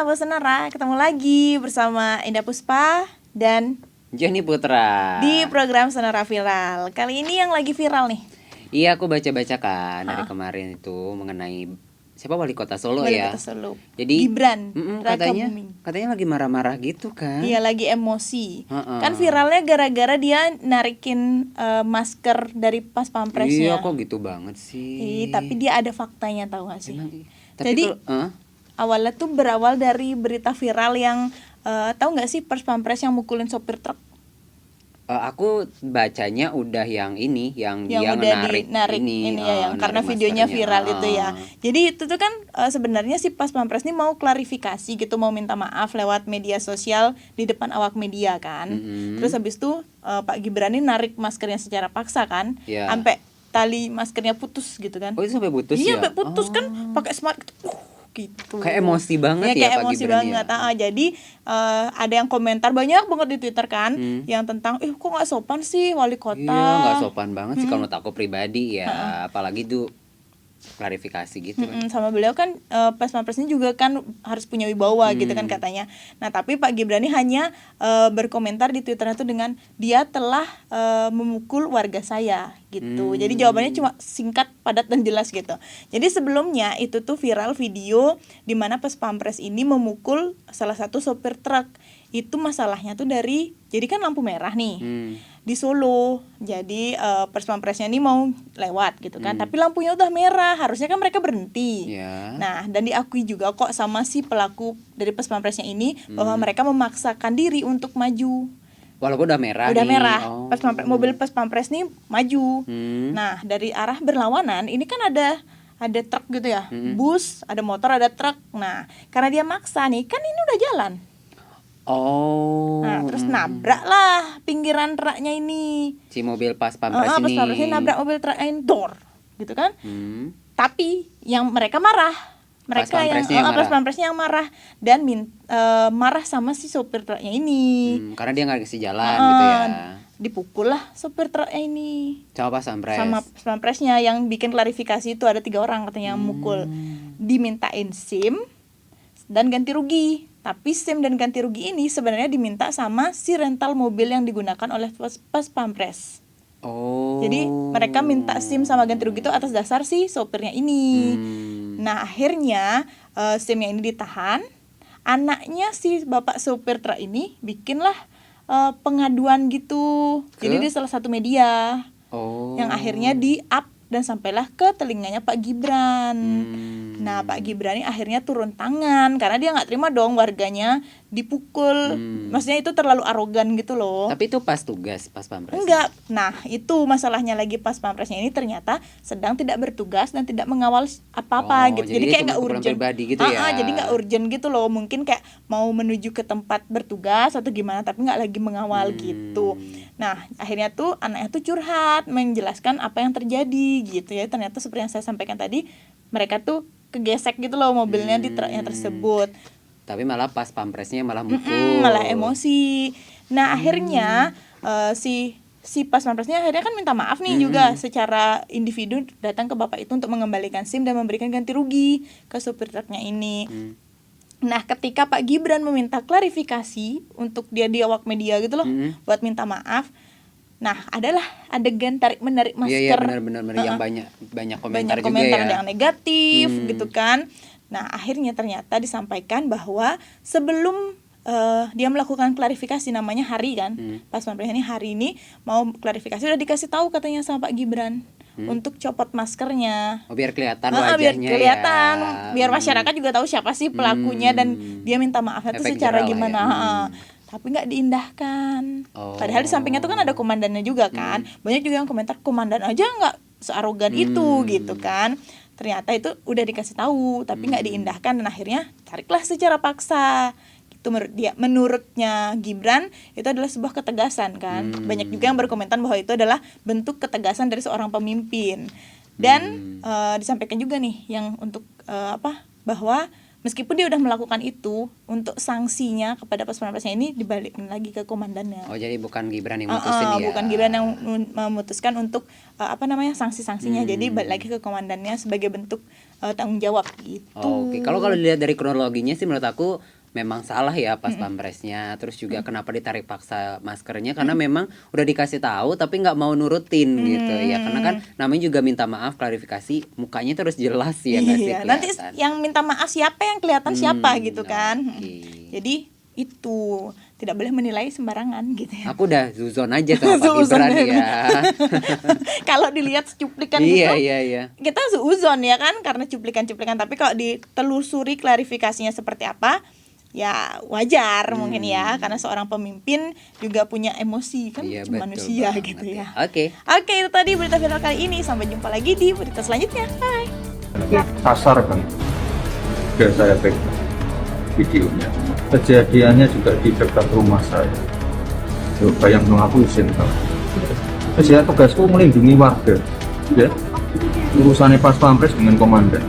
sahabat Senara, ketemu lagi bersama Indah Puspa dan Johnny Putra di program Senara Viral. Kali ini yang lagi viral nih. Iya, aku baca-baca kan dari kemarin itu mengenai siapa wali kota Solo Wali ya. Kota Solo. Jadi Gibran Raka katanya Buming. lagi marah-marah gitu kan. Iya, lagi emosi. Kan viralnya gara-gara dia narikin masker dari pas pampresnya. Iya, kok gitu banget sih. Tapi dia ada faktanya, tahu gak sih? Emang, Jadi awalnya tuh berawal dari berita viral yang tahu nggak sih pas pampres yang mukulin sopir truk? Aku bacanya udah yang ini, yang dia udah narik ini ya, yang karena videonya viral itu ya. Jadi itu tuh kan sebenarnya si pas pampres ini mau klarifikasi gitu, mau minta maaf lewat media sosial di depan awak media kan. Terus habis itu Pak Gibran ini narik maskernya secara paksa kan, sampai tali maskernya putus gitu kan. Oh, itu sampai putus ya? Iya, sampai putus kan, pakai smart gitu. Kayak emosi banget ya, kayak Pak emosi Gibran banget. ya. Jadi ada yang komentar banyak banget di Twitter kan, yang tentang kok nggak sopan sih wali kota. Iya, nggak sopan banget sih kalau menurut aku pribadi ya. Apalagi tuh klarifikasi gitu kan. Sama beliau kan pas pampres ini juga kan harus punya wibawa gitu kan katanya. Nah tapi Pak Gibran ini hanya berkomentar di Twitternya tuh dengan dia telah memukul warga saya gitu. Jadi jawabannya cuma singkat, padat dan jelas gitu. Jadi sebelumnya itu tuh viral video di mana pas pampres ini memukul salah satu sopir truk. Itu masalahnya tuh jadi kan lampu merah nih di Solo. Jadi pas pampresnya ini mau lewat gitu kan, tapi lampunya udah merah, harusnya kan mereka berhenti. Nah, dan diakui juga kok sama si pelaku dari pas pampresnya ini bahwa mereka memaksakan diri untuk maju. Walaupun udah merah. Pas mobil pas pampres nih maju. Nah, dari arah berlawanan ini kan ada truk gitu ya, bus, ada motor, ada truk. Nah, karena dia maksa nih, kan ini udah jalan. Nah, terus nabrak lah pinggiran truknya ini. Si mobil pas pampres ini. Pas pampresnya nabrak mobil truk yang dor, gitu kan? Tapi yang mereka marah. Mereka pas pampresnya yang marah dan marah sama si sopir truknya ini. Karena dia nggak kasih jalan gitu ya. Dipukul lah sopir truknya ini. Sama pas pampres. Sama pas pampresnya yang bikin klarifikasi itu ada 3 orang katanya yang mukul. Dimintain SIM dan ganti rugi. Tapi SIM dan ganti rugi ini sebenarnya diminta sama si rental mobil yang digunakan oleh pas pampres. Jadi mereka minta SIM sama ganti rugi itu atas dasar si sopirnya ini. Nah akhirnya SIM-nya ini ditahan. Anaknya si bapak sopir truk ini bikinlah pengaduan gitu. Jadi di salah satu media yang akhirnya di-up dan sampailah ke telinganya Pak Gibran. Nah Pak Gibran ini akhirnya turun tangan karena dia nggak terima dong warganya dipukul. Maksudnya itu terlalu arogan gitu loh. Tapi itu pas tugas, pas pampres. Enggak. Nah itu masalahnya lagi, pas pampresnya ini ternyata sedang tidak bertugas dan tidak mengawal apa-apa gitu. Jadi kayak nggak urgent. Gitu ya. Jadi nggak urgent gitu loh. Mungkin kayak mau menuju ke tempat bertugas atau gimana, tapi nggak lagi mengawal gitu. Nah akhirnya tuh anaknya tuh curhat menjelaskan apa yang terjadi gitu ya. Ternyata seperti yang saya sampaikan tadi, mereka tuh kegesek gitu loh mobilnya di truknya tersebut. Tapi malah pas pampresnya malah mukul. Malah emosi. Nah akhirnya si pas pampresnya akhirnya kan minta maaf nih juga secara individu, datang ke bapak itu untuk mengembalikan SIM dan memberikan ganti rugi ke supir truknya ini. Nah ketika Pak Gibran meminta klarifikasi untuk dia di awak media gitu loh, buat minta maaf. Nah, adalah adegan tarik menarik masker. Iya, benar yang banyak komentar juga ya. Yang negatif gitu kan. Nah, akhirnya ternyata disampaikan bahwa sebelum dia melakukan klarifikasi, namanya Hari kan. Pas pampres ini Hari ini mau klarifikasi, udah dikasih tahu katanya sama Pak Gibran untuk copot maskernya. Biar kelihatan wajahnya. Biar kelihatan, biar masyarakat juga tahu siapa sih pelakunya dan dia minta maafnya itu secara gimana. Tapi nggak diindahkan. Padahal di sampingnya tuh kan ada komandannya juga kan. Banyak juga yang komentar, komandan aja nggak searogan itu gitu kan. Ternyata itu udah dikasih tahu tapi nggak diindahkan, dan akhirnya tariklah secara paksa. Itu menurutnya Gibran itu adalah sebuah ketegasan kan. Banyak juga yang berkomentar bahwa itu adalah bentuk ketegasan dari seorang pemimpin. Dan disampaikan juga nih yang untuk bahwa meskipun dia udah melakukan itu, untuk sanksinya kepada pas pampresnya ini dibalikin lagi ke komandannya. Oh, jadi bukan Gibran yang mutusin ya. Bukan Gibran yang memutuskan untuk sanksi-sanksinya. Jadi balik lagi ke komandannya sebagai bentuk tanggung jawab gitu. Oke, kalau dilihat dari kronologinya sih menurut aku memang salah ya pas pampresnya. Terus juga kenapa ditarik paksa maskernya, karena memang udah dikasih tahu tapi nggak mau nurutin gitu ya. Karena kan namanya juga minta maaf, klarifikasi, mukanya terus jelas ya nggak sih Iya, kelihatan. nanti yang minta maaf siapa, yang kelihatan siapa gitu kan. Oke. Jadi itu tidak boleh menilai sembarangan gitu ya. Aku udah zuzon aja sama Pak Zuzon Gibran ya. ya. Kalau dilihat cuplikan Iya, gitu, iya. kita suuzon ya kan, karena cuplikan-cuplikan. Tapi kalau ditelusuri klarifikasinya seperti apa, ya wajar mungkin ya, karena seorang pemimpin juga punya emosi kan, Iya, cuma betul manusia banget gitu ya. Oke. Oke, itu tadi berita viral kali ini. Sampai jumpa lagi di berita selanjutnya. Bye. Kasar kan, udah saya pegang videonya. Kejadiannya juga di dekat rumah saya. Coba yang aku izin kalau. Saya tugasku melindungi warga, ya. Urusannya pas pampres dengan komandan.